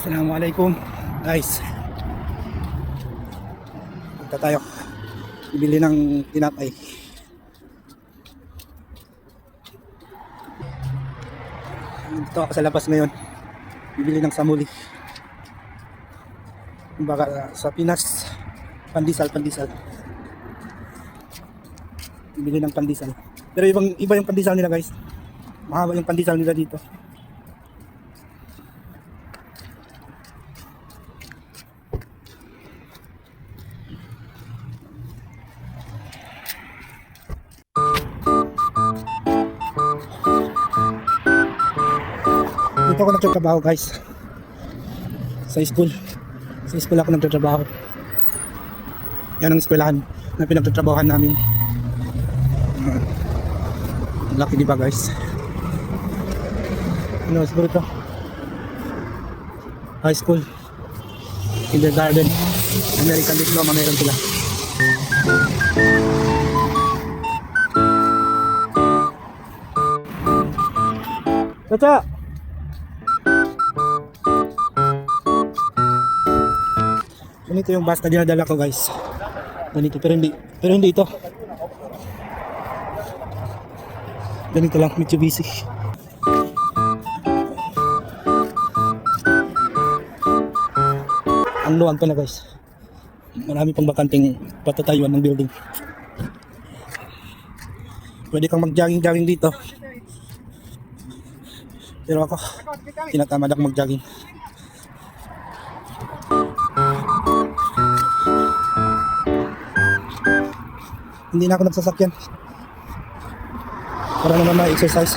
Assalamualaikum guys. Punta tayo bibili ng tinapay. Dito ako sa labas ngayon bibili ng samuli. Kumbaga sa Pinas pandesal bibili ng pandesal, pero iba yung pandesal nila guys, mahaba yung pandesal nila dito. Dito ako nagtatrabaho guys, sa school ako nagtatrabaho. Yan ang eskwelahan na pinagtatrabahohan namin. Laki diba guys? Ano siguro ito? High school, kindergarten, American diploma meron sila. Chacha! Ganito yung bus na dinadala ko guys. Ganito, pero hindi ito. Ganito lang, Mitsubishi. Ang luwag pa na guys. Marami pang bakanting patatayuan ng building. Pwede kang mag-jogging dito. Pero ako, tinatamad ako mag-jogging. Hindi na ako nagsasakyan para naman ma-exercise.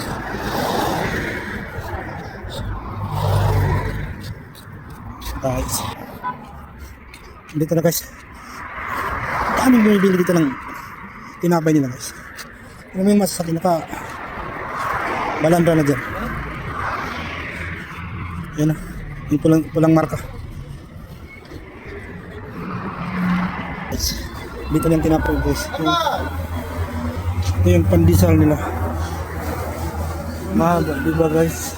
Guys, dito na guys, daming bumibili dito ng tinapay nila guys. Ano mo yung masasakyan, naka balandra na dyan. Yan na, yung pulang marka. Dito yung tinapay guys. Ito yung pandesal nila. Mahaba, diba guys?